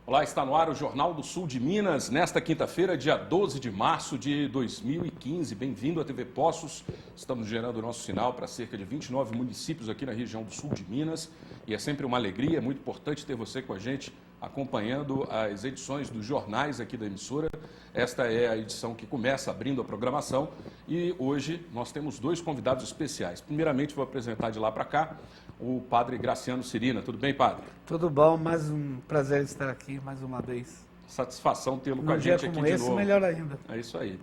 Olá, está no ar o Jornal do Sul de Minas, nesta quinta-feira, dia 12 de março de 2015. Bem-vindo à TV Poços. Estamos gerando o nosso sinal para cerca de 29 municípios aqui na região do sul de Minas. E é sempre uma alegria, é muito importante ter você com a gente acompanhando as edições dos jornais aqui da emissora. Esta é a edição que começa abrindo a programação e hoje nós temos dois convidados especiais. Primeiramente, vou apresentar de lá para cá o padre Graciano Cirina. Tudo bem, padre? Tudo bom, mais um prazer estar aqui mais uma vez. Satisfação tê-lo com a gente aqui de novo. Melhor ainda. É isso aí.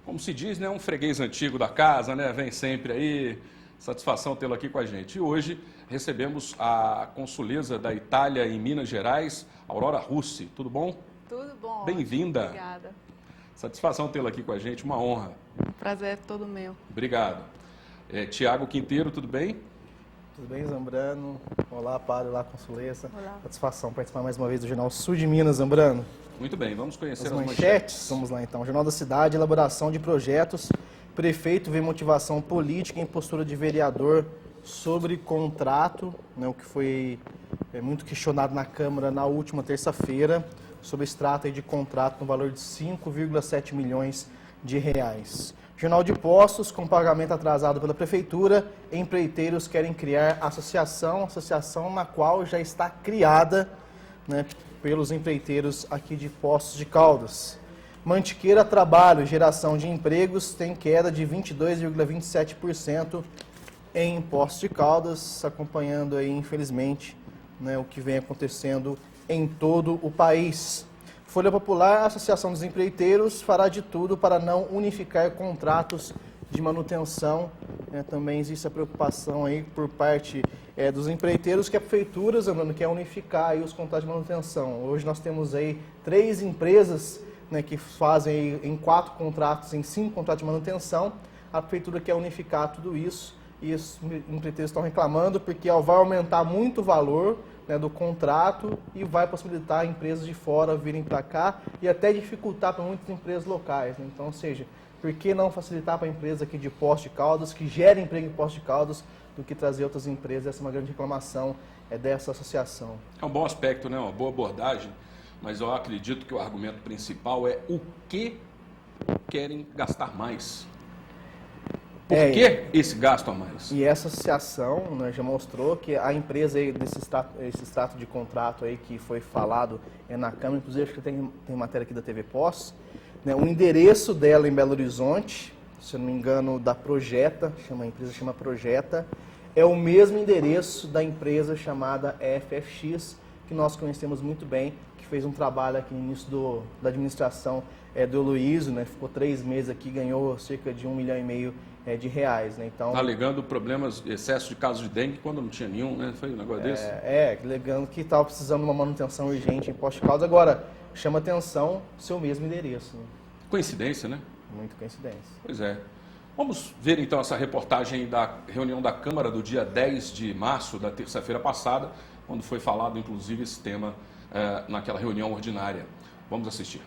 Como se diz, né, um freguês antigo da casa, né, vem sempre aí. Satisfação tê-lo aqui com a gente. E hoje recebemos a consuleza da Itália em Minas Gerais, Aurora Russi. Tudo bom? Tudo bom. Bem-vinda. Obrigada. Satisfação tê-la aqui com a gente, uma honra. O prazer é todo meu. Obrigado. Tiago Quinteiro, tudo bem? Tudo bem, Zambrano? Olá, padre, olá, consuleza. Olá. Satisfação participar mais uma vez do Jornal Sul de Minas, Zambrano. Muito bem, vamos conhecer As as manchetes. Vamos lá então. Jornal da Cidade, elaboração de projetos. Prefeito vê motivação política em postura de vereador sobre contrato, né, o que foi muito questionado na Câmara na última terça-feira, sobre extrato de contrato no valor de 5,7 milhões de reais. Jornal de Postos, com pagamento atrasado pela Prefeitura, empreiteiros querem criar associação na qual já está criada, né, pelos empreiteiros aqui de Poços de Caldas. Mantiqueira Trabalho, geração de empregos, tem queda de 22,27% em Poços de Caldas, acompanhando aí, infelizmente, né, o que vem acontecendo em todo o país. Folha Popular, a Associação dos Empreiteiros fará de tudo para não unificar contratos de manutenção. Também existe a preocupação aí por parte dos empreiteiros que a Prefeitura, Zambrano, quer unificar aí os contratos de manutenção. Hoje nós temos aí 3 empresas, né, que fazem aí em 4 contratos, em 5 contratos de manutenção. A Prefeitura quer unificar tudo isso e os empreiteiros estão reclamando porque vai aumentar muito o valor, né, do contrato e vai possibilitar empresas de fora virem para cá e até dificultar para muitas empresas locais, né? Então, ou seja, por que não facilitar para a empresa aqui de Poços de Caldas, que gera emprego em Poços de Caldas, do que trazer outras empresas? Essa é uma grande reclamação dessa associação. É um bom aspecto, né? Uma boa abordagem, mas eu acredito que o argumento principal é o que querem gastar mais. Por que esse gasto a mais? E essa associação, né, já mostrou que a empresa aí esse extrato de contrato aí que foi falado na Câmara, inclusive acho que tem matéria aqui da TV Poços, né, o endereço dela em Belo Horizonte, se eu não me engano, da Projeta, a empresa chama Projeta, é o mesmo endereço da empresa chamada FFX, que nós conhecemos muito bem, que fez um trabalho aqui no início da administração do Heloísio, né, ficou 3 meses aqui, ganhou cerca de 1,5 milhão de reais, né? Então, alegando problemas, excesso de casos de dengue quando não tinha nenhum, né? Foi um negócio desse? Alegando que estava precisando de uma manutenção urgente em Poços de Caldas. Agora, chama atenção seu mesmo endereço. Né? Coincidência, né? Muito coincidência. Pois é. Vamos ver então essa reportagem da reunião da Câmara do dia 10 de março, da terça-feira passada, quando foi falado inclusive esse tema naquela reunião ordinária. Vamos assistir.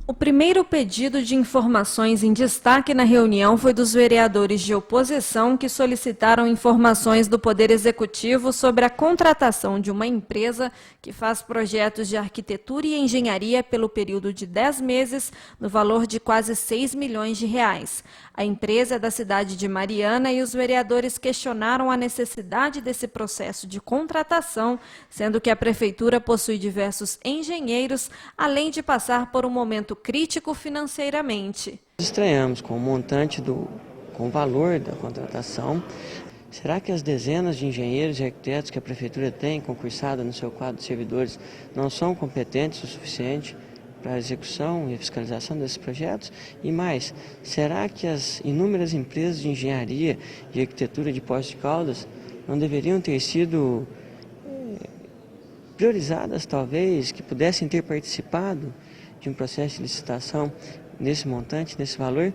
O primeiro pedido de informações em destaque na reunião foi dos vereadores de oposição que solicitaram informações do Poder Executivo sobre a contratação de uma empresa que faz projetos de arquitetura e engenharia pelo período de 10 meses, no valor de quase 6 milhões de reais. A empresa é da cidade de Mariana e os vereadores questionaram a necessidade desse processo de contratação, sendo que a Prefeitura possui diversos engenheiros, além de passar por um momento crítico financeiramente. Estranhamos com o montante com o valor da contratação. Será que as dezenas de engenheiros e arquitetos que a Prefeitura tem concursado no seu quadro de servidores não são competentes o suficiente para a execução e fiscalização desses projetos? E mais, será que as inúmeras empresas de engenharia e arquitetura de Poços de Caldas não deveriam ter sido priorizadas, talvez, que pudessem ter participado de um processo de licitação nesse montante, nesse valor?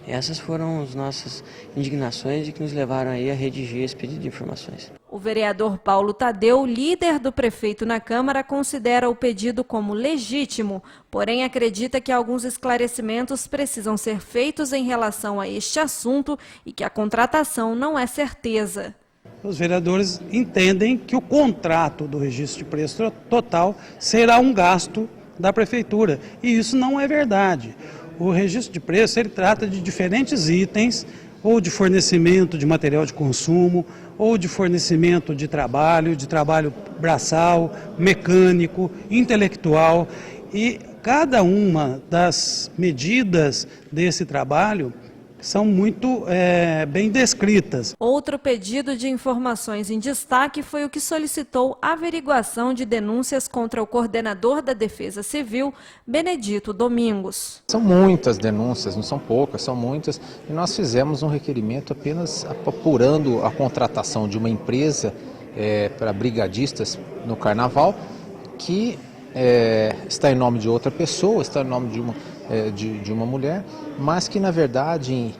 Essas foram as nossas indignações e que nos levaram aí a redigir esse pedido de informações. O vereador Paulo Tadeu, líder do prefeito na Câmara, considera o pedido como legítimo, porém acredita que alguns esclarecimentos precisam ser feitos em relação a este assunto e que a contratação não é certeza. os vereadores entendem que o contrato do registro de preço total será um gasto da prefeitura, e isso não é verdade. O registro de preço, ele trata de diferentes itens, ou de fornecimento de material de consumo, ou de fornecimento de trabalho braçal, mecânico, intelectual, e cada uma das medidas desse trabalho são muito bem descritas. Outro pedido de informações em destaque foi o que solicitou averiguação de denúncias contra o coordenador da Defesa Civil, Benedito Domingos. São muitas denúncias, não são poucas, são muitas, e nós fizemos um requerimento apenas apurando a contratação de uma empresa para brigadistas no Carnaval, que está em nome de outra pessoa, está em nome de uma mulher, mas que na verdade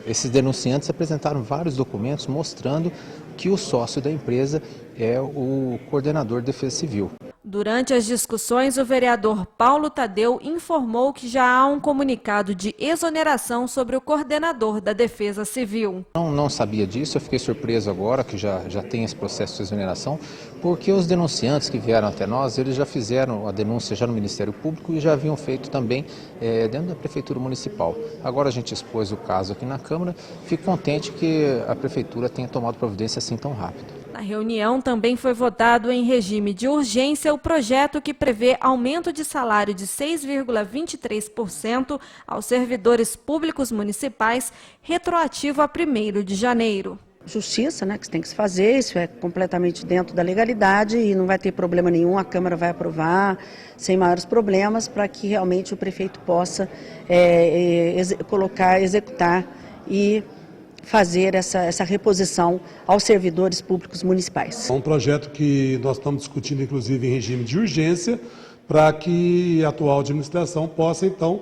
esses denunciantes apresentaram vários documentos mostrando que o sócio da empresa é o coordenador de Defesa Civil. Durante as discussões, o vereador Paulo Tadeu informou que já há um comunicado de exoneração sobre o coordenador da Defesa Civil. Não sabia disso, eu fiquei surpreso agora que já tem esse processo de exoneração, porque os denunciantes que vieram até nós, eles já fizeram a denúncia já no Ministério Público e já haviam feito também dentro da Prefeitura Municipal. Agora a gente expôs o caso aqui na Câmara, fico contente que a Prefeitura tenha tomado providência assim tão rápido. Na reunião também foi votado em regime de urgência o projeto que prevê aumento de salário de 6,23% aos servidores públicos municipais, retroativo a 1º de janeiro. Justiça, né, que tem que se fazer, isso é completamente dentro da legalidade e não vai ter problema nenhum, a Câmara vai aprovar sem maiores problemas para que realmente o prefeito possa executar e fazer essa reposição aos servidores públicos municipais. É um projeto que nós estamos discutindo, inclusive, em regime de urgência, para que a atual administração possa, então,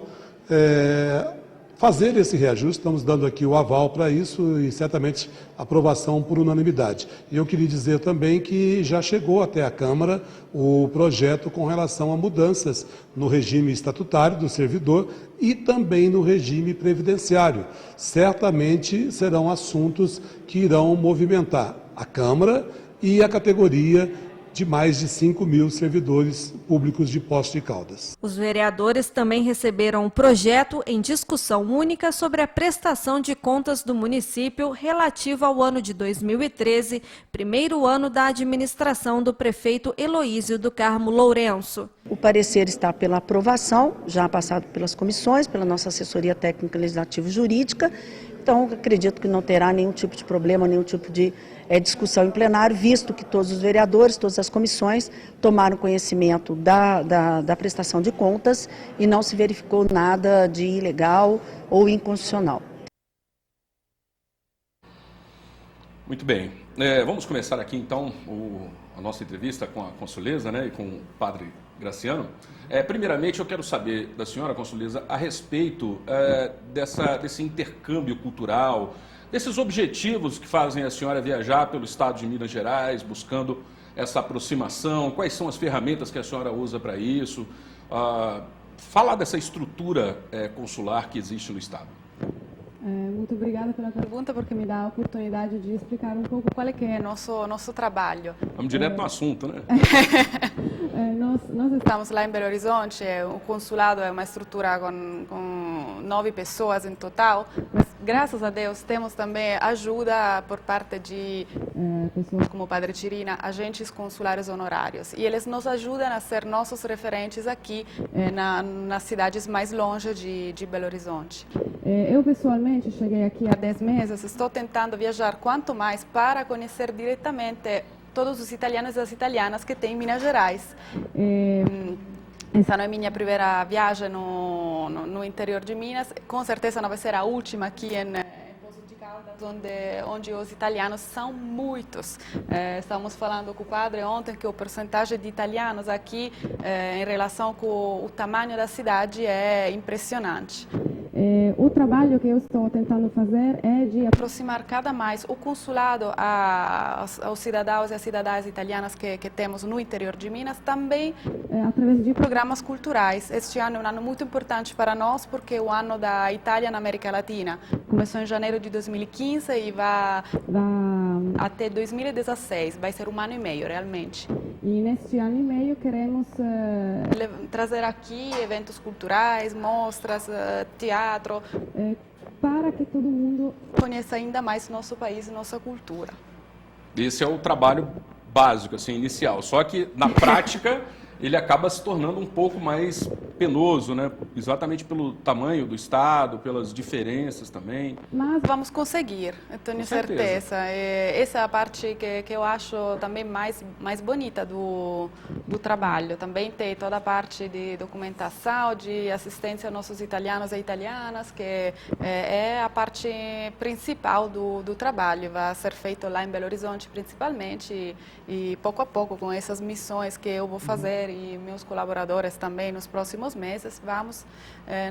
fazer esse reajuste. Estamos dando aqui o aval para isso e, certamente, aprovação por unanimidade. E eu queria dizer também que já chegou até a Câmara o projeto com relação a mudanças no regime estatutário do servidor e também no regime previdenciário. Certamente serão assuntos que irão movimentar a Câmara e a categoria de mais de 5.000 servidores públicos de Poços de Caldas. Os vereadores também receberam um projeto em discussão única sobre a prestação de contas do município relativo ao ano de 2013, primeiro ano da administração do prefeito Heloísio do Carmo Lourenço. O parecer está pela aprovação, já passado pelas comissões, pela nossa assessoria técnica legislativa jurídica. Então, acredito que não terá nenhum tipo de problema, nenhum tipo de discussão em plenário, visto que todos os vereadores, todas as comissões tomaram conhecimento da prestação de contas e não se verificou nada de ilegal ou inconstitucional. Muito bem. Vamos começar aqui, então, a nossa entrevista com a Consuleza, né, e com o padre Graciano. Primeiramente, eu quero saber da senhora, Consuleza, a respeito desse intercâmbio cultural, desses objetivos que fazem a senhora viajar pelo estado de Minas Gerais, buscando essa aproximação, quais são as ferramentas que a senhora usa para isso, falar dessa estrutura consular que existe no estado. Muito obrigada pela pergunta, porque me dá a oportunidade de explicar um pouco qual é que é nosso trabalho. Vamos direto no assunto, né? Nós estamos lá em Belo Horizonte, o consulado é uma estrutura com 9 pessoas em total, mas graças a Deus temos também ajuda por parte de pessoas como o Padre Cirina, agentes consulares honorários, e eles nos ajudam a ser nossos referentes aqui nas cidades mais longe de Belo Horizonte. Eu pessoalmente cheguei aqui há 10 meses, estou tentando viajar quanto mais para conhecer diretamente todos os italianos e as italianas que tem em Minas Gerais. Essa não é minha primeira viagem no interior de Minas, com certeza não vai ser a última aqui em Poços de Caldas, onde os italianos são muitos. Estamos falando com o padre ontem que a porcentagem de italianos aqui, em relação com o tamanho da cidade, é impressionante. O trabalho que eu estou tentando fazer é de aproximar cada mais o consulado aos cidadãos e às cidadãs italianas que temos no interior de Minas, também através de programas culturais. Este ano é um ano muito importante para nós, porque é o ano da Itália na América Latina. Começou em janeiro de 2015 e vai até 2016, vai ser 1 ano e meio realmente. E neste ano e meio queremos Trazer aqui eventos culturais, mostras, teatro, para que todo mundo conheça ainda mais nosso país e nossa cultura. Esse é o trabalho básico, assim, inicial. Só que, na prática, ele acaba se tornando um pouco mais penoso, né? Exatamente pelo tamanho do Estado, pelas diferenças também. Mas vamos conseguir, eu tenho certeza. Essa é a parte que eu acho também mais bonita do trabalho. Também tem toda a parte de documentação, de assistência aos nossos italianos e italianas, que é a parte principal do trabalho. Vai ser feito lá em Belo Horizonte, principalmente, e pouco a pouco, com essas missões que eu vou fazer, e meus colaboradores também nos próximos meses, vamos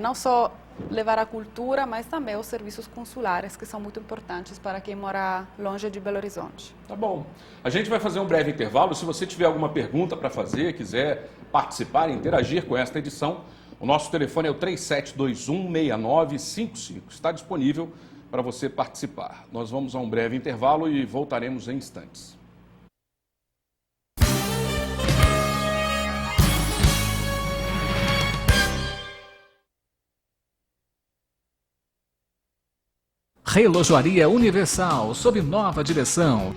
não só levar a cultura, mas também os serviços consulares, que são muito importantes para quem mora longe de Belo Horizonte. Tá bom. A gente vai fazer um breve intervalo. Se você tiver alguma pergunta para fazer, quiser participar, interagir com esta edição, o nosso telefone é o 37216955. Está disponível para você participar. Nós vamos a um breve intervalo e voltaremos em instantes. Relojoaria Universal, sob nova direção.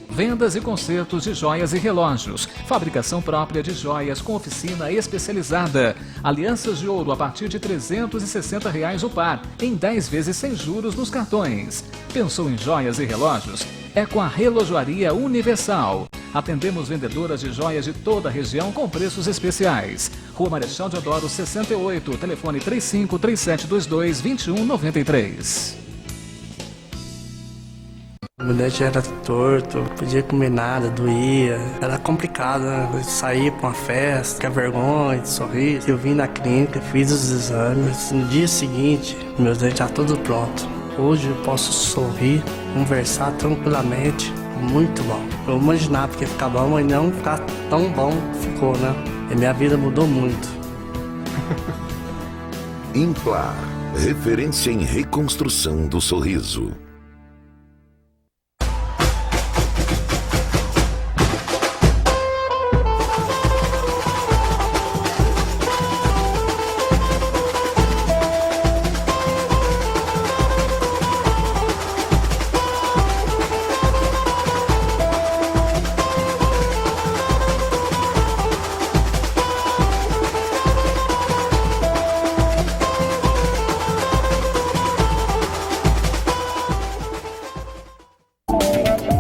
Vendas e consertos de joias e relógios. Fabricação própria de joias com oficina especializada. Alianças de ouro a partir de R$ 360 o par, em 10 vezes sem juros nos cartões. Pensou em joias e relógios? É com a Relojoaria Universal. Atendemos vendedoras de joias de toda a região com preços especiais. Rua Marechal Deodoro 68, telefone 3537222193. Meu dente era torto, não podia comer nada, doía. Era complicado, né? Sair pra uma festa, ficar vergonha, de sorrir. Eu vim na clínica, fiz os exames. No dia seguinte, meus dentes estavam todos prontos. Hoje eu posso sorrir, conversar tranquilamente. Muito bom. Eu imaginava que ia ficar bom, mas não ficar tão bom ficou, né? E minha vida mudou muito. Implar, referência em reconstrução do sorriso.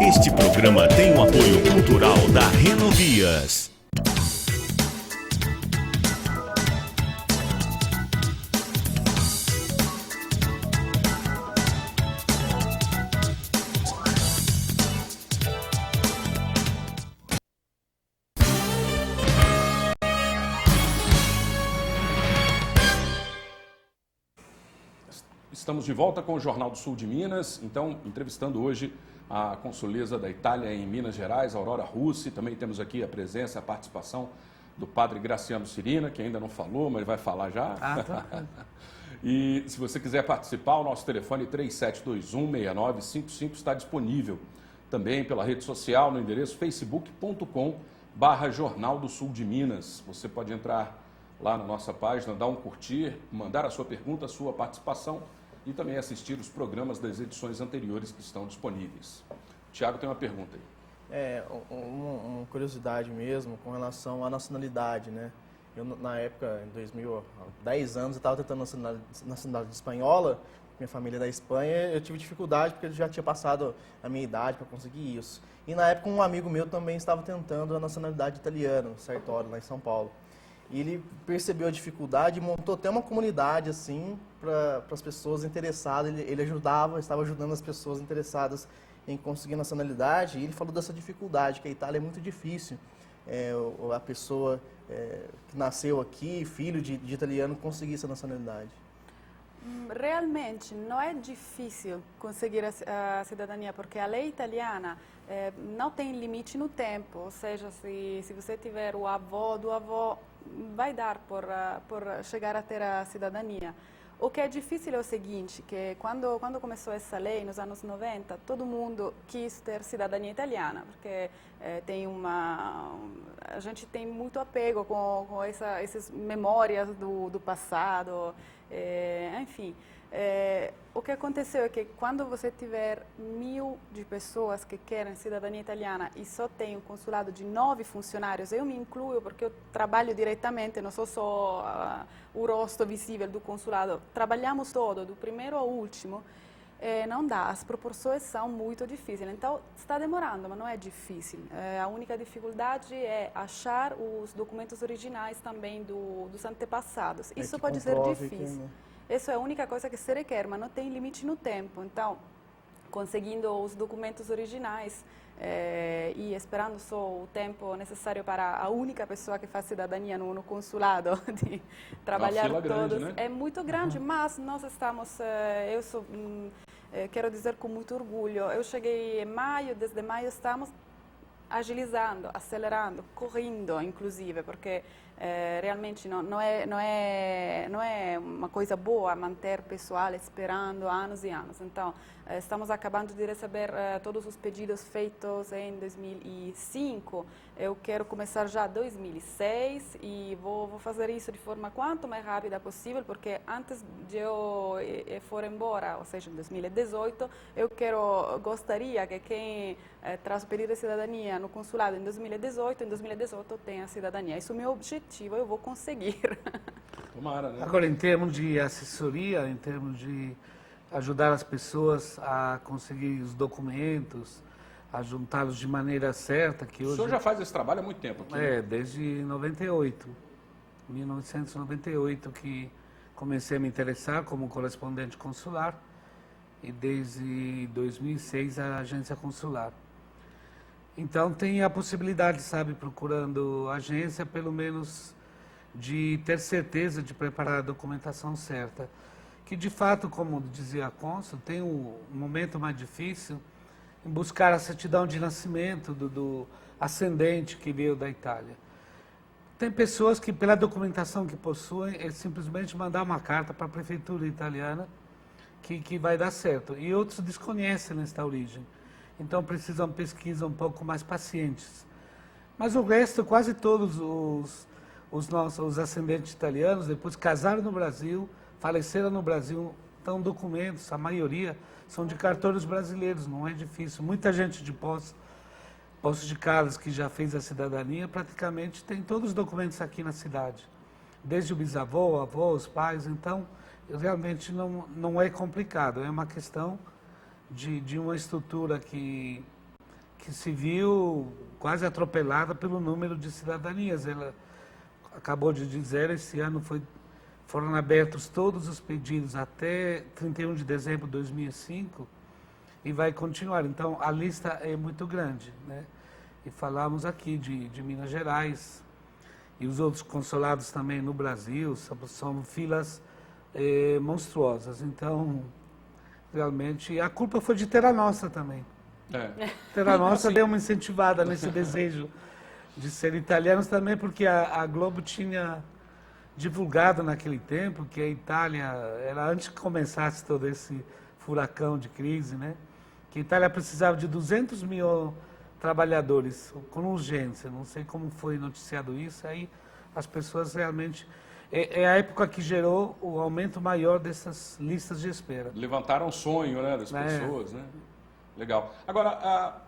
Este programa tem o apoio cultural da Renovias. Estamos de volta com o Jornal do Sul de Minas, então entrevistando hoje a consuleza da Itália em Minas Gerais, Aurora Russi. Também temos aqui a presença, a participação do padre Graciano Cirina, que ainda não falou, mas vai falar já. E se você quiser participar, o nosso telefone 37216955 está disponível também pela rede social no endereço facebook.com/Jornal do Sul de Minas. Você pode entrar lá na nossa página, dar um curtir, mandar a sua pergunta, a sua participação e também assistir os programas das edições anteriores que estão disponíveis. O Tiago tem uma pergunta aí. Uma curiosidade mesmo com relação à nacionalidade, né? Eu, na época, em 2000, há 10 anos, eu estava tentando nacionalidade espanhola, minha família é da Espanha, eu tive dificuldade porque eu já tinha passado a minha idade para conseguir isso. E na época um amigo meu também estava tentando a nacionalidade italiana, no Sertório, lá em São Paulo. E ele percebeu a dificuldade e montou até uma comunidade assim para as pessoas interessadas. Ele estava ajudando as pessoas interessadas em conseguir nacionalidade. E ele falou dessa dificuldade, que a Itália é muito difícil. A pessoa que nasceu aqui, filho de italiano, conseguir essa nacionalidade. Realmente não é difícil conseguir a cidadania, porque a lei italiana não tem limite no tempo. Ou seja, se você tiver o avô do avô, vai dar por chegar a ter a cidadania. O que é difícil é o seguinte, que quando começou essa lei, nos anos 90, todo mundo quis ter cidadania italiana, porque a gente tem muito apego com essas memórias do passado, enfim. O que aconteceu é que quando você tiver 1.000 de pessoas que querem cidadania italiana e só tem um consulado de 9 funcionários, eu me incluo porque eu trabalho diretamente, não sou só o rosto visível do consulado, trabalhamos todo, do primeiro ao último, não dá, as proporções são muito difíceis, então está demorando, mas não é difícil. A única dificuldade é achar os documentos originais também dos antepassados, isso pode ser difícil. Isso é a única coisa que se requer, mas não tem limite no tempo. Então, conseguindo os documentos originais e esperando só o tempo necessário para a única pessoa que faz cidadania no consulado de trabalhar todos, grande, né? É muito grande, mas nós estamos, quero dizer com muito orgulho, eu cheguei em maio, desde maio estamos agilizando, acelerando, correndo, inclusive, porque realmente não é uma coisa boa manter pessoal esperando anos e anos. Então, estamos acabando de receber todos os pedidos feitos em 2005. Eu quero começar já em 2006 e vou fazer isso de forma quanto mais rápida possível, porque antes de eu for embora, ou seja, em 2018, gostaria que quem traz o pedido de cidadania no consulado em 2018 tenha cidadania. Isso é o meu objetivo, eu vou conseguir. Tomara, né? Agora, em termos de assessoria, em termos de ajudar as pessoas a conseguir os documentos, a juntá-los de maneira certa, que hoje... O senhor já faz esse trabalho há muito tempo aqui? Desde 1998, que comecei a me interessar como correspondente consular, e desde 2006 a agência consular. Então tem a possibilidade, sabe, procurando agência, pelo menos de ter certeza de preparar a documentação certa. Que de fato, como dizia a cônsul, tem um momento mais difícil em buscar a certidão de nascimento do ascendente que veio da Itália. Tem pessoas que, pela documentação que possuem, é simplesmente mandar uma carta para a prefeitura italiana que vai dar certo. E outros desconhecem esta origem. Então precisam pesquisas um pouco mais pacientes. Mas o resto, quase todos os ascendentes italianos, depois casaram no Brasil, faleceram no Brasil, então documentos, a maioria são de cartórios brasileiros, não é difícil. Muita gente de Poços de Caldas que já fez a cidadania, praticamente tem todos os documentos aqui na cidade. Desde o bisavô, o avô, os pais, então realmente não é complicado, é uma questão de uma estrutura que se viu quase atropelada pelo número de cidadanias. Ela acabou de dizer, esse ano foram abertos todos os pedidos até 31 de dezembro de 2005 e vai continuar. Então, a lista é muito grande, né? E falamos aqui de Minas Gerais e os outros consulados também no Brasil, são filas monstruosas. Então, realmente, a culpa foi de Terra Nostra também. Terra Nostra deu uma incentivada nesse desejo de ser italianos também, porque a Globo tinha divulgado naquele tempo que a Itália, antes que começasse todo esse furacão de crise, né, que a Itália precisava de 200 mil trabalhadores com urgência. Não sei como foi noticiado isso, aí as pessoas realmente... É a época que gerou o aumento maior dessas listas de espera. Levantaram o sonho, né, das pessoas, né? Legal. Agora,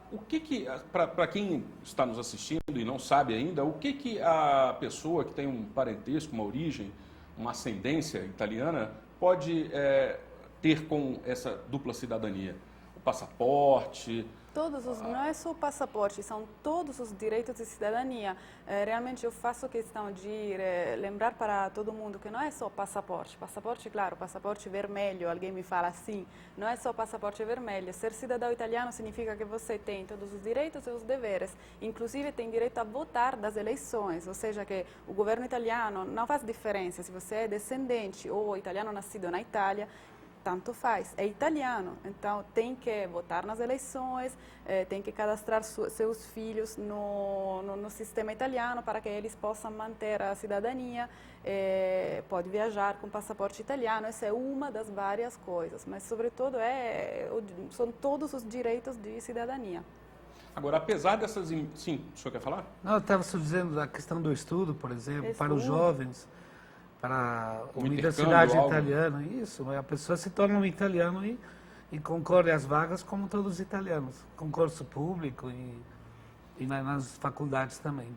para quem está nos assistindo e não sabe ainda, o que a pessoa que tem um parentesco, uma origem, uma ascendência italiana, pode ter com essa dupla cidadania? O passaporte... Não é só o passaporte, são todos os direitos de cidadania. Realmente eu faço questão de lembrar para todo mundo que não é só passaporte. Passaporte, claro, passaporte vermelho, alguém me fala assim, não é só passaporte vermelho. Ser cidadão italiano significa que você tem todos os direitos e os deveres, inclusive tem direito a votar das eleições, ou seja, que o governo italiano não faz diferença se você é descendente ou italiano nascido na Itália. tanto faz, é italiano, então tem que votar nas eleições, tem que cadastrar seus filhos no sistema italiano para que eles possam manter a cidadania, pode viajar com passaporte italiano, essa é uma das várias coisas, mas sobretudo são todos os direitos de cidadania. Agora, apesar dessas... Sim, o senhor quer falar? Não, eu estava só dizendo da questão do estudo, por exemplo, para os jovens, para a universidade italiana, isso, a pessoa se torna um italiano e concorre às vagas como todos os italianos, concurso público e nas faculdades também.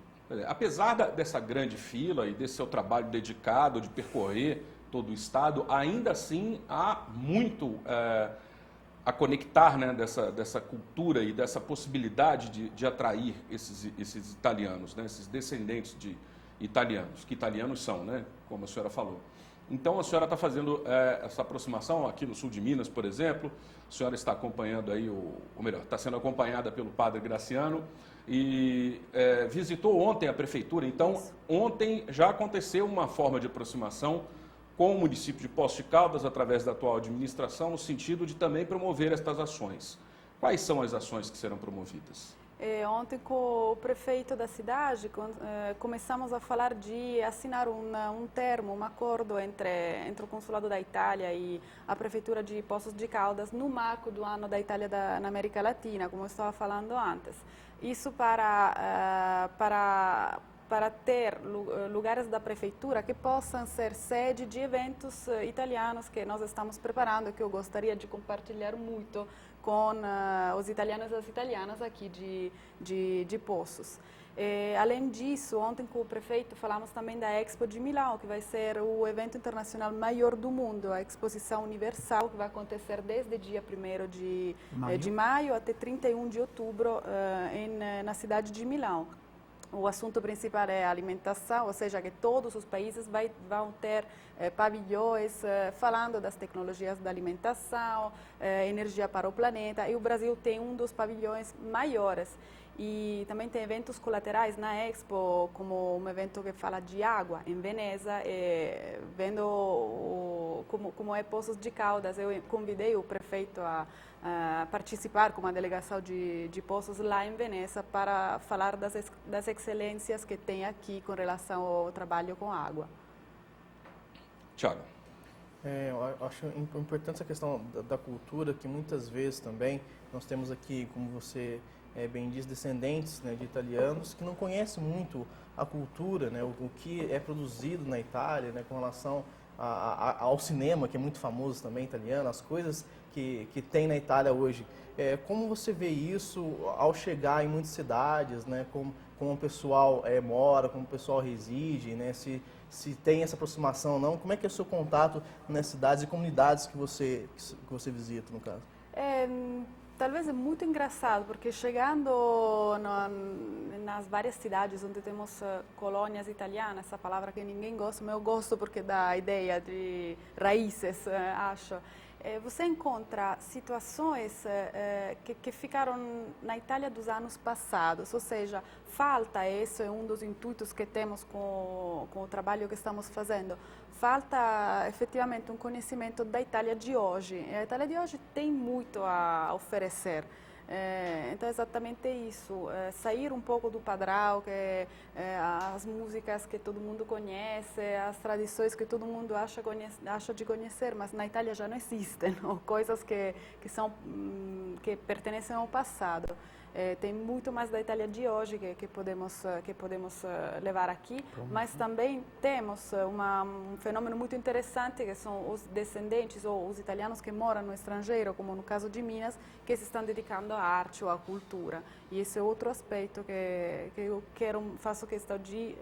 Apesar dessa grande fila e desse seu trabalho dedicado de percorrer todo o estado, ainda assim há muito a conectar, né, dessa cultura e dessa possibilidade de atrair esses italianos, né, esses descendentes de italianos, que italianos são, né, como a senhora falou. Então, a senhora está fazendo essa aproximação aqui no sul de Minas, por exemplo. A senhora está acompanhando aí, ou melhor, está sendo acompanhada pelo padre Graciano e visitou ontem a prefeitura. Então, ontem já aconteceu uma forma de aproximação com o município de Poços de Caldas, através da atual administração, no sentido de também promover estas ações. Quais são as ações que serão promovidas? Ontem, com o prefeito da cidade, começamos a falar de assinar um termo, um acordo entre o Consulado da Itália e a Prefeitura de Poços de Caldas no marco do Ano da Itália na América Latina, como eu estava falando antes. Isso para ter lugares da prefeitura que possam ser sede de eventos italianos que nós estamos preparando, que eu gostaria de compartilhar muito com os italianos e as italianas aqui de Poços. Além disso, ontem com o prefeito falamos também da Expo de Milão, que vai ser o evento internacional maior do mundo, a Exposição Universal, que vai acontecer desde dia 1º de maio até 31 de outubro na cidade de Milão. O assunto principal é a alimentação, ou seja, que todos os países vão ter pavilhões falando das tecnologias da alimentação, energia para o planeta, e o Brasil tem um dos pavilhões maiores. E também tem eventos colaterais na Expo, como um evento que fala de água em Veneza, vendo como é Poços de Caldas. Eu convidei o prefeito a participar com uma delegação de Poços lá em Veneza para falar das excelências que tem aqui com relação ao trabalho com água. Tiago. Eu acho importante essa questão da cultura, que muitas vezes também nós temos aqui, como você bem diz, descendentes, né, de italianos que não conhecem muito a cultura, né, o que é produzido na Itália, né, com relação ao cinema, que é muito famoso também italiano, as coisas que tem na Itália hoje. Como você vê isso ao chegar em muitas cidades, né, como o pessoal mora, como o pessoal reside, né, se tem essa aproximação ou não? Como é que é o seu contato nas cidades e comunidades que você visita, no caso? Talvez é muito engraçado, porque chegando nas várias cidades onde temos colônias italianas, essa palavra que ninguém gosta, mas eu gosto porque dá a ideia de raízes, acho. Você encontra situações que ficaram na Itália dos anos passados, ou seja, falta, esse é um dos intuitos que temos com o trabalho que estamos fazendo, falta efetivamente um conhecimento da Itália de hoje. A Itália de hoje tem muito a oferecer. Então é exatamente isso, sair um pouco do padrão, as músicas que todo mundo conhece, as tradições que todo mundo acha de conhecer, mas na Itália já não existem, não? Coisas que pertencem ao passado. Tem muito mais da Itália de hoje que podemos levar aqui, mas também temos um fenômeno muito interessante, que são os descendentes ou os italianos que moram no estrangeiro, como no caso de Minas, que se estão dedicando à arte ou à cultura. E esse é outro aspecto que eu faço questão de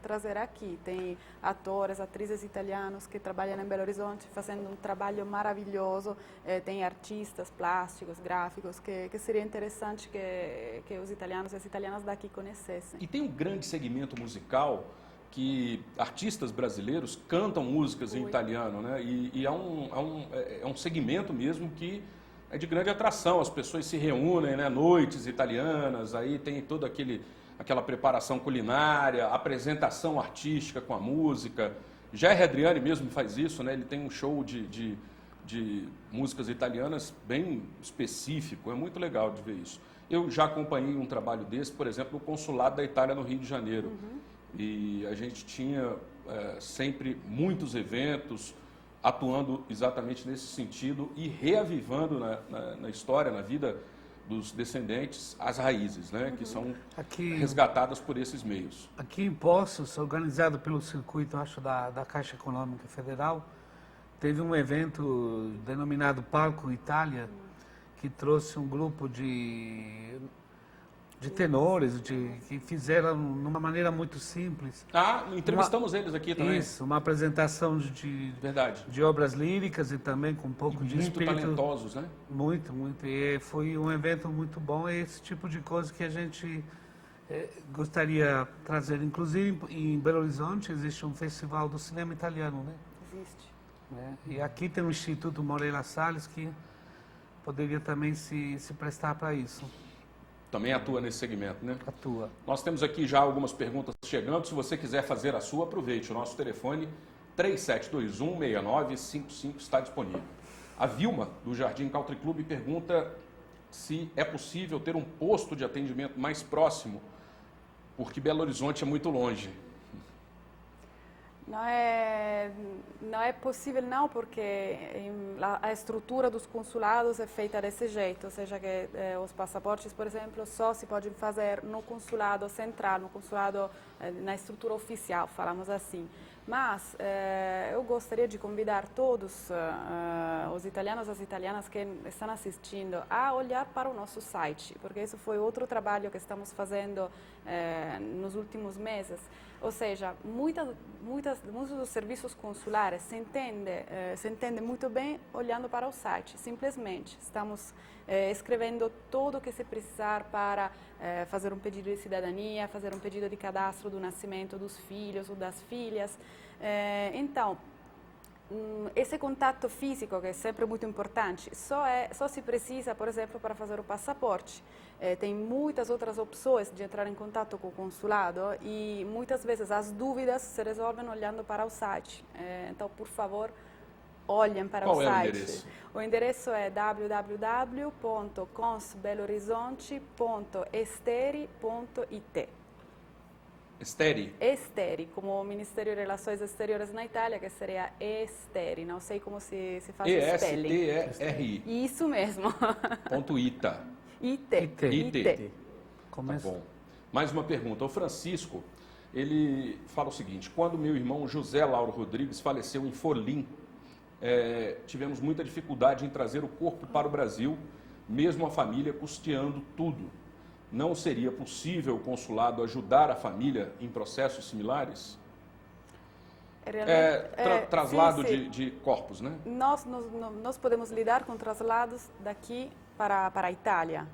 trazer aqui. Tem atores, atrizes italianos que trabalham em Belo Horizonte fazendo um trabalho maravilhoso, tem artistas plásticos, gráficos, que seria interessante que os italianos e as italianas daqui conhecessem. E tem um grande segmento musical que artistas brasileiros cantam músicas em italiano, né? E é um segmento mesmo que é de grande atração. As pessoas se reúnem, né? Noites italianas, aí tem toda aquela preparação culinária, apresentação artística com a música. Jair Adriani mesmo faz isso, né? Ele tem um show de de músicas italianas bem específico, é muito legal de ver isso. Eu já acompanhei um trabalho desse, por exemplo, no Consulado da Itália no Rio de Janeiro. E a gente tinha sempre muitos eventos atuando exatamente nesse sentido e reavivando na história, na vida dos descendentes, as raízes, né, que são resgatadas por esses meios. Aqui em Poços, organizado pelo circuito, acho, da Caixa Econômica Federal, teve um evento denominado Palco Itália, que trouxe um grupo de tenores, que fizeram de uma maneira muito simples. Entrevistamos eles aqui também. Isso, uma apresentação de obras líricas e também com um pouco de espírito. Muito talentosos, né? Muito, muito. E foi um evento muito bom, é esse tipo de coisa que a gente gostaria de trazer. Inclusive, em Belo Horizonte existe um festival do cinema italiano, né? Existe. E aqui tem o Instituto Moreira Salles, que poderia também se prestar para isso. Também atua nesse segmento, né? Atua. Nós temos aqui já algumas perguntas chegando. Se você quiser fazer a sua, aproveite. O nosso telefone 3721-6955 está disponível. A Vilma, do Jardim Country Club, pergunta se é possível ter um posto de atendimento mais próximo, porque Belo Horizonte é muito longe. Não é possível não, porque a estrutura dos consulados é feita desse jeito, ou seja, que os passaportes, por exemplo, só se podem fazer no consulado central, no consulado, na estrutura oficial, falamos assim. Mas eu gostaria de convidar todos os italianos e as italianas que estão assistindo a olhar para o nosso site, porque isso foi outro trabalho que estamos fazendo nos últimos meses. Ou seja, muitos dos serviços consulares se entende muito bem olhando para o site. Simplesmente estamos escrevendo tudo o que se precisar para fazer um pedido de cidadania, fazer um pedido de cadastro do nascimento dos filhos ou das filhas. Então, esse contato físico, que é sempre muito importante, só se precisa, por exemplo, para fazer o passaporte. Tem muitas outras opções de entrar em contato com o consulado e muitas vezes as dúvidas se resolvem olhando para o site. Então, por favor, olhem para o site. Qual é o endereço? O endereço é www.consbelorizonte.esteri.it. Esteri, como o Ministério de Relações Exteriores na Itália, que seria Esteri. Não sei como se faz o spelling. E-S-T-E-R-I. Isso mesmo. .ita. IT. Tá bom. Mais uma pergunta. O Francisco, ele fala o seguinte: quando meu irmão José Lauro Rodrigues faleceu em Folim, tivemos muita dificuldade em trazer o corpo para o Brasil, mesmo a família custeando tudo. Não seria possível o consulado ajudar a família em processos similares? Traslado sim. de corpos, né? Nós podemos lidar com traslados daqui para a Itália,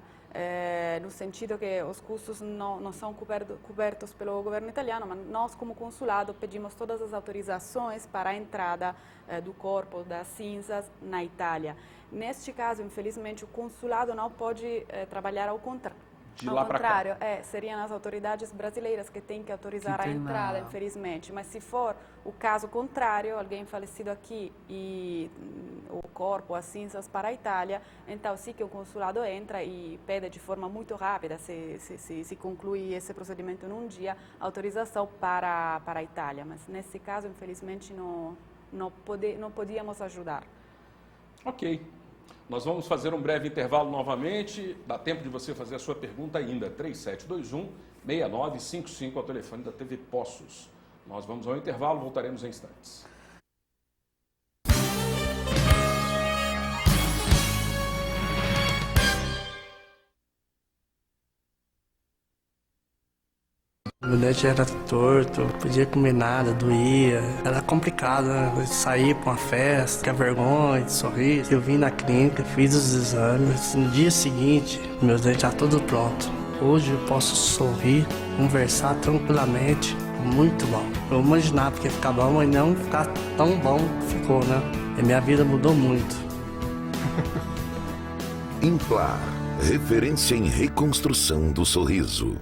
no sentido que os custos não são cobertos pelo governo italiano, mas nós, como consulado, pedimos todas as autorizações para a entrada do corpo, das cinzas, na Itália. Neste caso, infelizmente, o consulado não pode trabalhar ao contrário. Ao contrário, seriam as autoridades brasileiras que têm que autorizar a entrada, infelizmente. Mas se for o caso contrário, alguém falecido aqui e o corpo, as cinzas para a Itália, então sim que o consulado entra e pede de forma muito rápida, se conclui esse procedimento num dia, autorização para a Itália. Mas nesse caso, infelizmente, não podíamos ajudar. Ok. Nós vamos fazer um breve intervalo novamente. Dá tempo de você fazer a sua pergunta ainda. 3721-6955 ao telefone da TV Poços. Nós vamos ao intervalo, voltaremos em instantes. Meu dente era torto, não podia comer nada, doía. Era complicado, né? Sair pra uma festa, ficar vergonha, de sorrir. Eu vim na clínica, fiz os exames. No dia seguinte, meus dentes estavam todos prontos. Hoje eu posso sorrir, conversar tranquilamente. Muito bom. Eu imaginava que ia ficar bom, mas não ficar tão bom ficou, né? E minha vida mudou muito. Implar, referência em reconstrução do sorriso.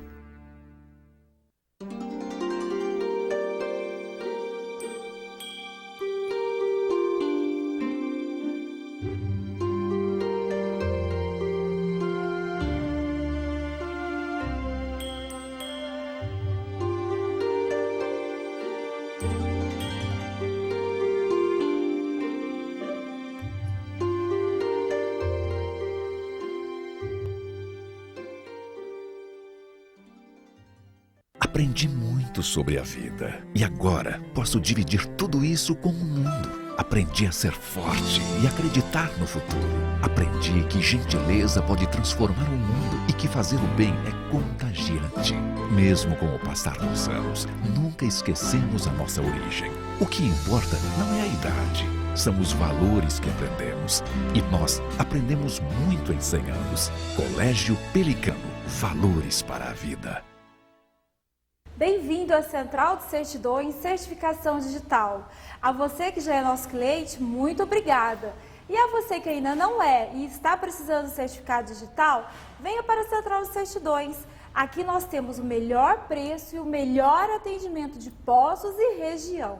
Aprendi muito sobre a vida e agora posso dividir tudo isso com o mundo. Aprendi a ser forte e acreditar no futuro. Aprendi que gentileza pode transformar o mundo e que fazer o bem é contagiante. Mesmo com o passar dos anos, nunca esquecemos a nossa origem. O que importa não é a idade, são os valores que aprendemos. E nós aprendemos muito em 100 anos. Colégio Pelicano, valores para a vida. Bem-vindo à Central de Certidões Certificação Digital. A você que já é nosso cliente, muito obrigada. E a você que ainda não é e está precisando de certificado digital, venha para a Central de Certidões. Aqui nós temos o melhor preço e o melhor atendimento de Poços e região.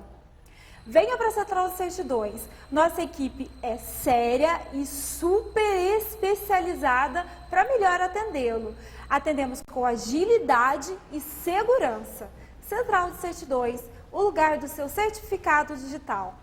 Venha para a Central de Certidões. Nossa equipe é séria e super especializada para melhor atendê-lo. Atendemos com agilidade e segurança. Central de Certidões, o lugar do seu certificado digital.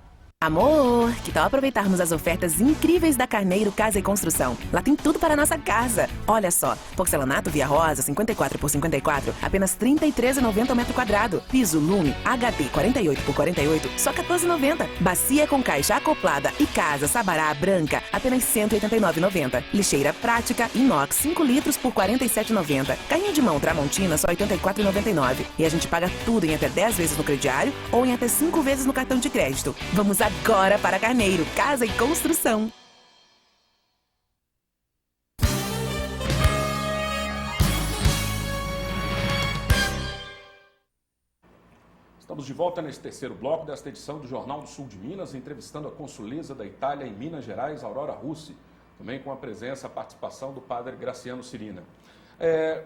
Amor, que tal aproveitarmos as ofertas incríveis da Carneiro Casa e Construção? Lá tem tudo para a nossa casa. Olha só, porcelanato Via Rosa 54 por 54, apenas R$ 33,90 o metro quadrado. Piso Lume HD 48 por 48, só R$ 14,90. Bacia com caixa acoplada e casa Sabará branca, apenas R$ 189,90. Lixeira prática inox 5 litros por R$ 47,90. Carrinho de mão Tramontina só R$ 84,99. E a gente paga tudo em até 10 vezes no crediário ou em até 5 vezes no cartão de crédito. Vamos agora para Carneiro Casa e Construção. Estamos de volta nesse terceiro bloco desta edição do Jornal do Sul de Minas, entrevistando a consuleza da Itália em Minas Gerais, Aurora Russi, também com a presença, a participação do padre Graciano Cirina.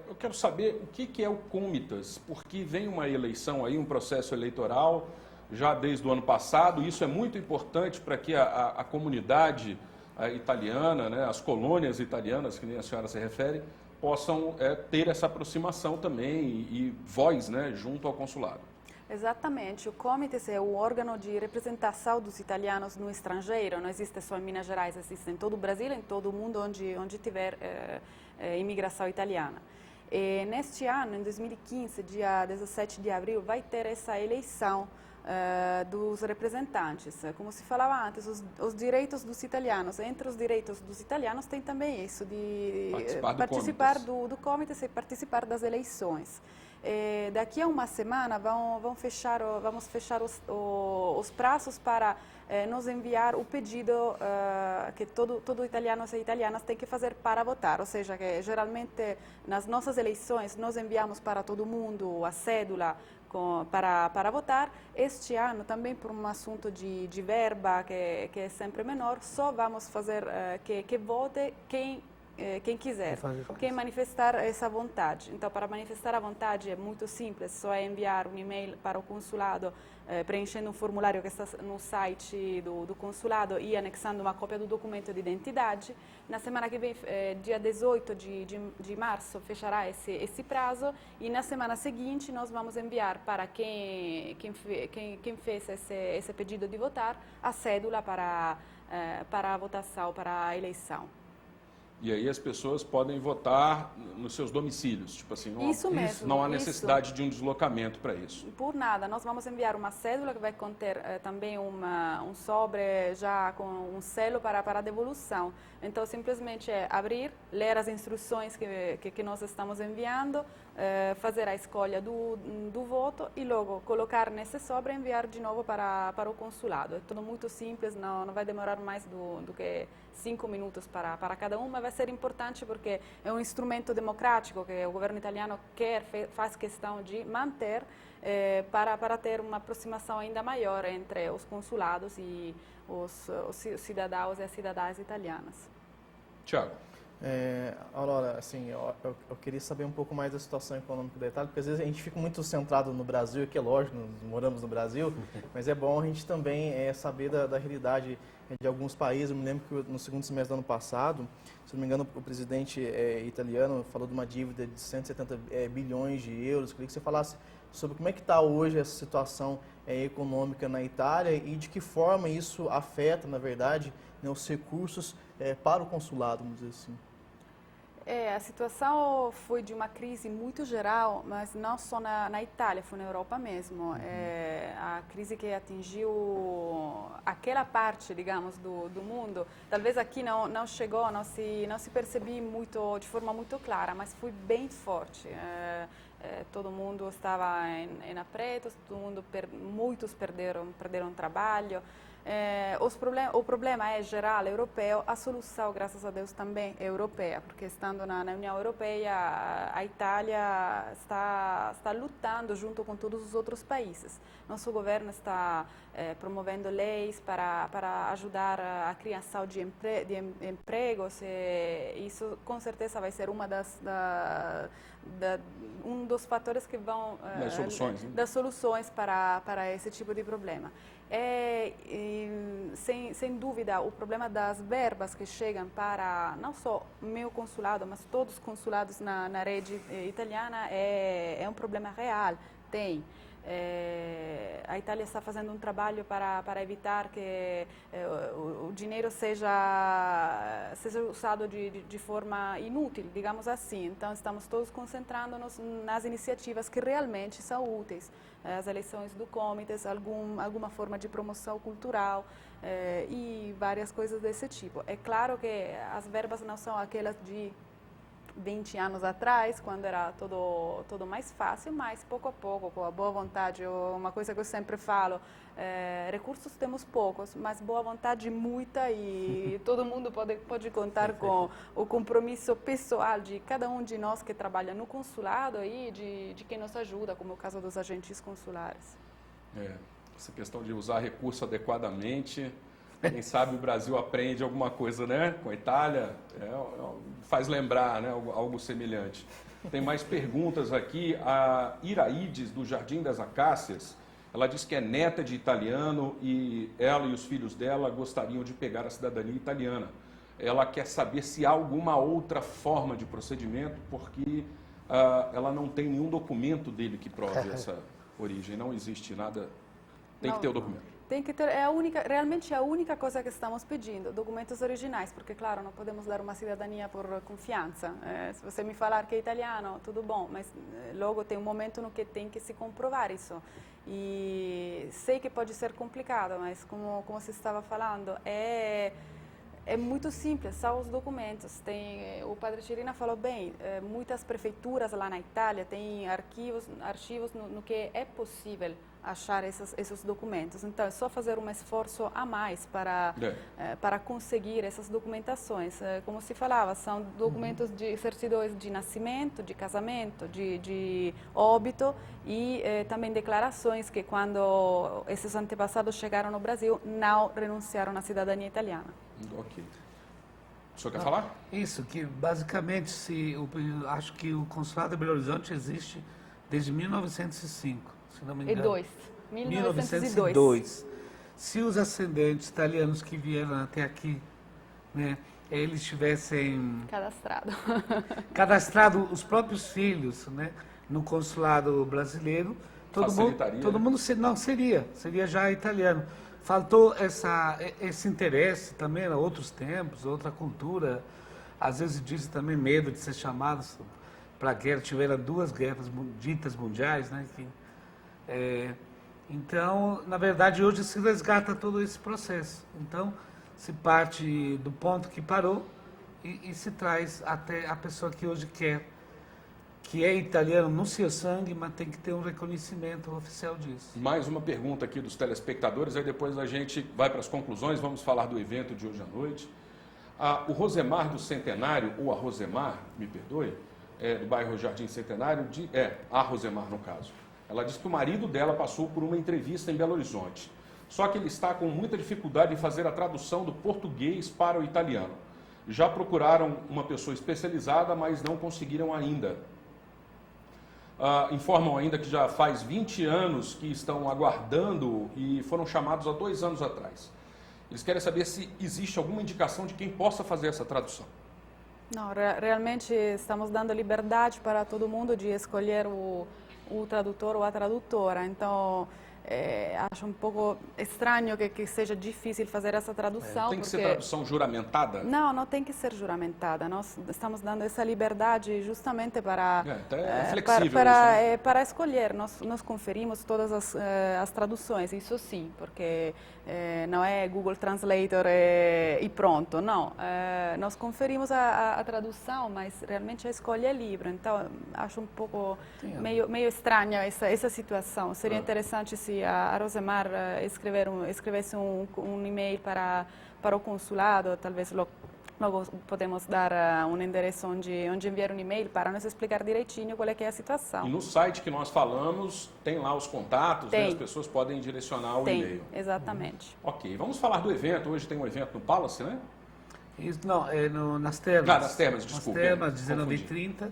Eu quero saber o que é o Comitas, porque vem uma eleição aí, um processo eleitoral, já desde o ano passado. Isso é muito importante para que a comunidade italiana, né, as colônias italianas, que nem a senhora se refere, possam ter essa aproximação também e voz, né, junto ao consulado. Exatamente, o Comites é o órgão de representação dos italianos no estrangeiro, não existe só em Minas Gerais, existe em todo o Brasil, em todo o mundo onde tiver imigração italiana. E neste ano, em 2015, dia 17 de abril, vai ter essa eleição dos representantes. Como se falava antes, os direitos dos italianos. Entre os direitos dos italianos tem também isso de participar do Comites e participar das eleições. Daqui a uma semana vamos fechar os prazos para nos enviar o pedido que todo italianos e italianas tem que fazer para votar, ou seja, que geralmente nas nossas eleições nós enviamos para todo mundo a cédula para votar. Este ano, também por um assunto de verba que é sempre menor, só vamos fazer que vote quem quiser, quem manifestar essa vontade. Então, para manifestar a vontade é muito simples, só é enviar um e-mail para o consulado, preenchendo um formulário que está no site do consulado e anexando uma cópia do documento de identidade. Na semana que vem, dia 18 de março, fechará esse prazo, e na semana seguinte nós vamos enviar para quem fez esse pedido de votar a cédula para a votação, para a eleição. E aí as pessoas podem votar nos seus domicílios, tipo assim, não há necessidade de um deslocamento para isso. Por nada, nós vamos enviar uma cédula que vai conter também um sobre já com um selo para a devolução. Então, simplesmente é abrir, ler as instruções que nós estamos enviando, fazer a escolha do voto e logo colocar nesse sobre e enviar de novo para o consulado. É tudo muito simples, não vai demorar mais do que 5 minutos para cada um, mas vai ser importante porque é um instrumento democrático que o governo italiano faz questão de manter para ter uma aproximação ainda maior entre os consulados e os cidadãos e as cidadãs italianas. Tiago. Aurora, assim, eu queria saber um pouco mais da situação econômica da Itália, porque às vezes a gente fica muito centrado no Brasil, que é lógico, nós moramos no Brasil, mas é bom a gente também saber da realidade de alguns países. Eu me lembro que no segundo semestre do ano passado, se não me engano, o presidente italiano falou de uma dívida de 170 bilhões de euros. Eu queria que você falasse sobre como é que está hoje essa situação econômica na Itália e de que forma isso afeta, na verdade, né, os recursos para o consulado, vamos dizer assim. A situação foi de uma crise muito geral, mas não só na Itália, foi na Europa mesmo. A crise que atingiu aquela parte, digamos, do mundo, talvez aqui não chegou, não se percebeu muito, de forma muito clara, mas foi bem forte. Todo mundo estava em apertos, muitos perderam trabalho. O problema é geral, europeu, a solução, graças a Deus, também é europeia, porque estando na União Europeia, a Itália está lutando junto com todos os outros países. Nosso governo está promovendo leis para ajudar a criação de empregos, e isso com certeza vai ser um dos fatores que vão das soluções para esse tipo de problema. Sem dúvida, o problema das verbas que chegam para não só meu consulado, mas todos os consulados na rede italiana é um problema real. A Itália está fazendo um trabalho para evitar que o dinheiro seja usado de forma inútil, digamos assim. Então, estamos todos concentrando-nos nas iniciativas que realmente são úteis. As eleições do comitês, alguma forma de promoção cultural e várias coisas desse tipo. É claro que as verbas não são aquelas de 20 anos atrás, quando era tudo mais fácil, mas pouco a pouco, com a boa vontade, uma coisa que eu sempre falo, recursos temos poucos, mas boa vontade muita, e todo mundo pode contar com o compromisso pessoal de cada um de nós que trabalha no consulado e de quem nos ajuda, como é o caso dos agentes consulares. Essa questão de usar recurso adequadamente, quem sabe o Brasil aprende alguma coisa, né, com a Itália, faz lembrar, né, algo semelhante. Tem mais perguntas aqui. A Iraídes, do Jardim das Acácias, ela diz que é neta de italiano e ela e os filhos dela gostariam de pegar a cidadania italiana. Ela quer saber se há alguma outra forma de procedimento, porque ela não tem nenhum documento dele que prove essa origem. Não existe nada, tem que ter o documento. Tem que ter, realmente é a única coisa que estamos pedindo, documentos originais, porque, claro, não podemos dar uma cidadania por confiança. Se você me falar que é italiano, tudo bom, mas logo tem um momento no que tem que se comprovar isso. E sei que pode ser complicado, mas como você estava falando, é muito simples, são os documentos. O Padre Cirina falou bem, muitas prefeituras lá na Itália têm arquivos no que é possível achar esses documentos. Então, é só fazer um esforço a mais para conseguir essas documentações. Como se falava, são documentos de certidões de nascimento, de casamento, de óbito e também declarações que, quando esses antepassados chegaram no Brasil, não renunciaram à cidadania italiana. Ok. O senhor quer falar? Isso, que basicamente, acho que o consulado de Belo Horizonte existe desde 1905. Se não me engano. 1902. Se os ascendentes italianos que vieram até aqui, né, eles tivessem cadastrado os próprios filhos, né, no consulado brasileiro, todo mundo seria já italiano. Faltou esse interesse também, outros tempos, outra cultura. Às vezes diz também medo de ser chamados para a guerra. Tiveram 2 guerras ditas mundiais, né? Então, na verdade, hoje se resgata todo esse processo. Então, se parte do ponto que parou e se traz até a pessoa que hoje quer, que é italiano no seu sangue, mas tem que ter um reconhecimento oficial disso. Mais uma pergunta aqui dos telespectadores, aí depois a gente vai para as conclusões, vamos falar do evento de hoje à noite. O Rosemar do Centenário, ou a Rosemar, me perdoe, do bairro Jardim Centenário, a Rosemar no caso. Ela diz que o marido dela passou por uma entrevista em Belo Horizonte, só que ele está com muita dificuldade em fazer a tradução do português para o italiano. Já procuraram uma pessoa especializada, mas não conseguiram ainda. Informam ainda que já faz 20 anos que estão aguardando e foram chamados há 2 anos atrás. Eles querem saber se existe alguma indicação de quem possa fazer essa tradução. Não, realmente estamos dando liberdade para todo mundo de escolher o tradutor ou a tradutora. Então, acho um pouco estranho que seja difícil fazer essa tradução. Tem que ser tradução juramentada? Não, não tem que ser juramentada. Nós estamos dando essa liberdade justamente para flexível para escolher. Nós conferimos todas as traduções, isso sim, porque não é Google Translator e pronto, não. Nós conferimos a tradução, mas realmente a escolha é livre. Então, acho um pouco meio estranha essa situação. Seria interessante se a Rosemar escrevesse um e-mail para o consulado, talvez logo podemos dar um endereço onde enviar um e-mail para nos explicar direitinho qual é que é a situação. E no site que nós falamos, tem lá os contatos, né? As pessoas podem direcionar o e-mail. Exatamente. Ok, vamos falar do evento. Hoje tem um evento no Palace, né? Isso, não, é nas termas. Nas termas, desculpa. Nas termas, 19h30.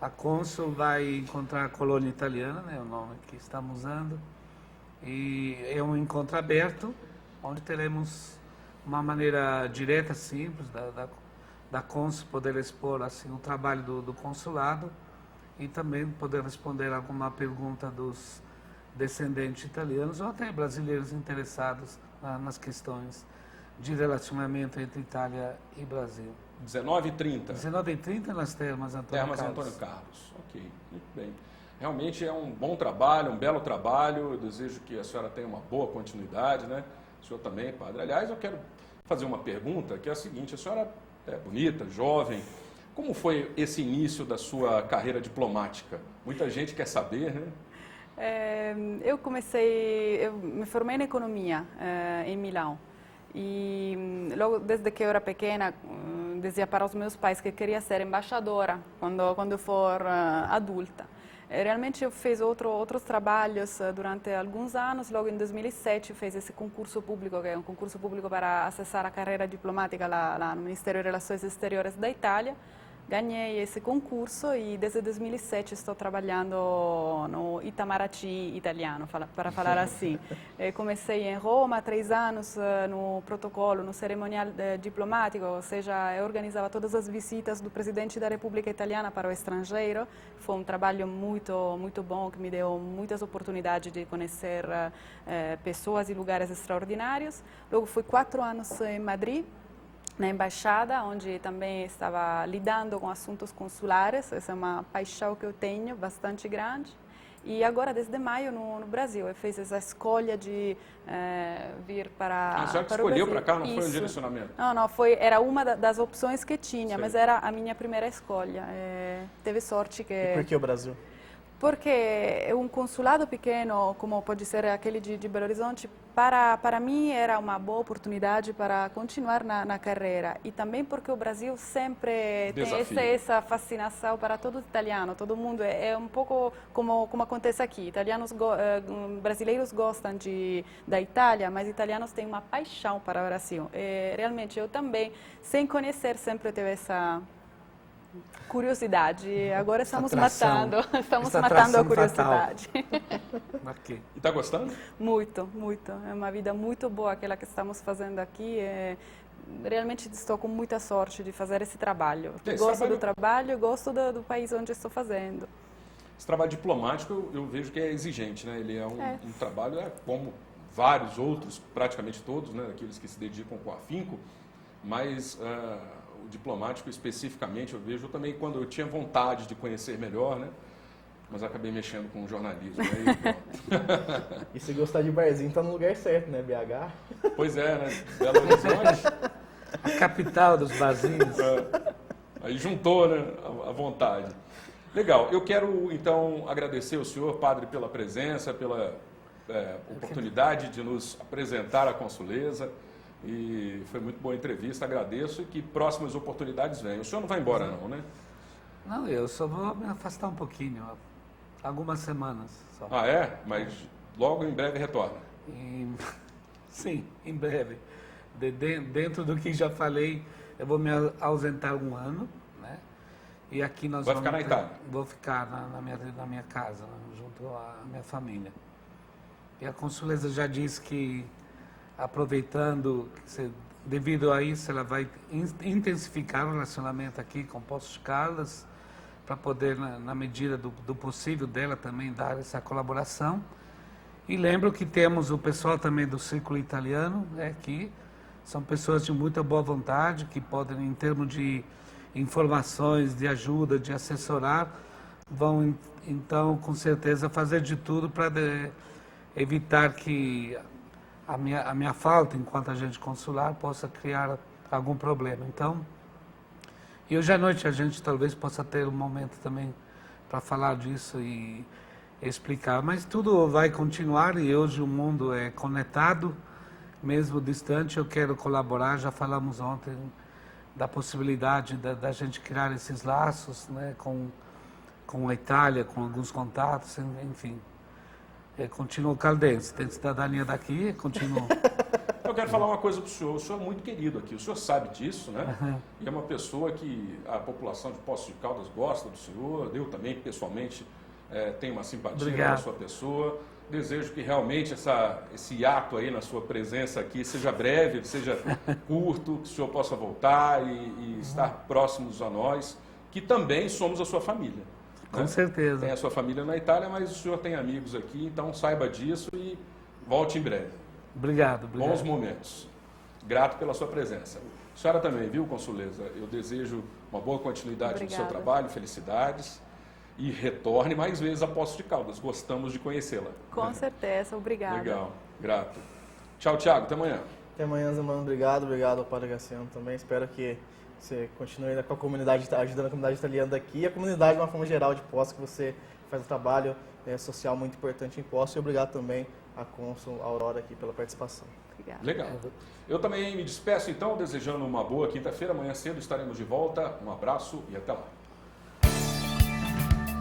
A Consul vai encontrar a colônia italiana, né, o nome que estamos usando. E é um encontro aberto, onde teremos uma maneira direta, simples, da Consul poder expor assim, o trabalho do consulado e também poder responder alguma pergunta dos descendentes italianos ou até brasileiros interessados nas questões de relacionamento entre Itália e Brasil. 19h30. 19h30 nas Termas Antônio Carlos. Antônio Carlos. Ok, muito bem. Realmente é um bom trabalho, um belo trabalho. Eu desejo que a senhora tenha uma boa continuidade, né? O senhor também, padre. Aliás, eu quero fazer uma pergunta, que é a seguinte: a senhora é bonita, jovem. Como foi esse início da sua carreira diplomática? Muita gente quer saber, né? Eu me formei na economia em Milão. E logo desde que eu era pequena, dizia para os meus pais que queria ser embaixadora quando for adulta. Realmente eu fiz outros trabalhos durante alguns anos. Logo em 2007 eu fiz esse concurso público, que é um concurso público para acessar a carreira diplomática lá no Ministério de Relações Exteriores da Itália. Ganhei esse concurso e desde 2007 estou trabalhando no Itamaraty italiano, para falar assim. Comecei em Roma há 3 anos no protocolo, no cerimonial diplomático, ou seja, eu organizava todas as visitas do presidente da República Italiana para o estrangeiro. Foi um trabalho muito bom, que me deu muitas oportunidades de conhecer pessoas e lugares extraordinários. Logo fui 4 anos em Madrid, na embaixada, onde também estava lidando com assuntos consulares. Essa é uma paixão que eu tenho, bastante grande. E agora, desde maio, no Brasil, eu fiz essa escolha de vir para a senhora que escolheu para cá, não foi um direcionamento? Não, era uma das opções que tinha, mas era a minha primeira escolha. Teve sorte que... E por que o Brasil? Porque um consulado pequeno, como pode ser aquele de Belo Horizonte, para mim era uma boa oportunidade para continuar na carreira. E também porque o Brasil sempre tem essa fascinação para todo italiano. Todo mundo é um pouco como acontece aqui. Brasileiros gostam da Itália, mas italianos têm uma paixão para o Brasil. Realmente eu também, sem conhecer, sempre tive essa curiosidade. Agora estamos matando a curiosidade. E está gostando? Muito. É uma vida muito boa aquela que estamos fazendo aqui. Realmente estou com muita sorte de fazer esse trabalho. Gosto do trabalho, gosto do país onde estou fazendo. Esse trabalho diplomático eu vejo que é exigente, né? Ele é um trabalho, como vários outros, praticamente todos, né? Aqueles que se dedicam com afinco, mas o diplomático especificamente, eu vejo também quando eu tinha vontade de conhecer melhor, né? Mas acabei mexendo com o jornalismo. Aí, e se gostar de barzinho, tá no lugar certo, né? BH? Pois é, né? Belo Horizonte. A capital dos barzinhos. Aí juntou, né? A vontade. Legal. Eu quero, então, agradecer ao senhor, padre, pela presença, pela oportunidade de nos apresentar a consuleza. E foi muito boa a entrevista, agradeço e que próximas oportunidades venham. O senhor não vai embora não, né? Não, eu só vou me afastar um pouquinho, algumas semanas só. Ah, é? Mas logo em breve retorna? Sim, em breve. Dentro do que já falei, eu vou me ausentar 1 ano, né? E aqui nós vamos... Vai ficar na Itália? Vou ficar na minha casa, junto à minha família. E a consuleza já disse que, aproveitando, devido a isso, ela vai intensificar o relacionamento aqui com Poços de Caldas, para poder, na medida do possível dela, também dar essa colaboração. E lembro que temos o pessoal também do Círculo Italiano, que são pessoas de muita boa vontade, que podem, em termos de informações, de ajuda, de assessorar, vão então com certeza fazer de tudo para evitar que a minha falta enquanto agente consular possa criar algum problema. Então, e hoje à noite a gente talvez possa ter um momento também para falar disso e explicar, mas tudo vai continuar e hoje o mundo é conectado, mesmo distante. Eu quero colaborar, já falamos ontem da possibilidade da gente criar esses laços, né, com a Itália, com alguns contatos, enfim. Continuo caldense, tem cidadania daqui, continuo. Eu quero falar uma coisa para o senhor é muito querido aqui, o senhor sabe disso, né? Uhum. E é uma pessoa que a população de Poços de Caldas gosta do senhor, eu também pessoalmente tenho uma simpatia pela sua pessoa. Desejo que realmente esse ato aí na sua presença aqui seja breve, seja curto, que o senhor possa voltar e estar próximos a nós, que também somos a sua família. Com certeza. Tem a sua família na Itália, mas o senhor tem amigos aqui, então saiba disso e volte em breve. Obrigado. Bons momentos. Grato pela sua presença. A senhora também, viu, consuleza? Eu desejo uma boa continuidade no seu trabalho, felicidades. E retorne mais vezes a Poços de Caldas. Gostamos de conhecê-la. Com certeza, obrigada. Legal, grato. Tchau, Thiago, até amanhã. Até amanhã, Zé Mano. Obrigado ao Padre Graciano também. Espero que você continue ainda com a comunidade, ajudando a comunidade italiana daqui e a comunidade de uma forma geral de Poços, que você faz um trabalho social muito importante em Poços. E obrigado também à cônsul Aurora aqui pela participação. Obrigada. Legal. Eu também me despeço, então, desejando uma boa quinta-feira. Amanhã cedo estaremos de volta. Um abraço e até lá.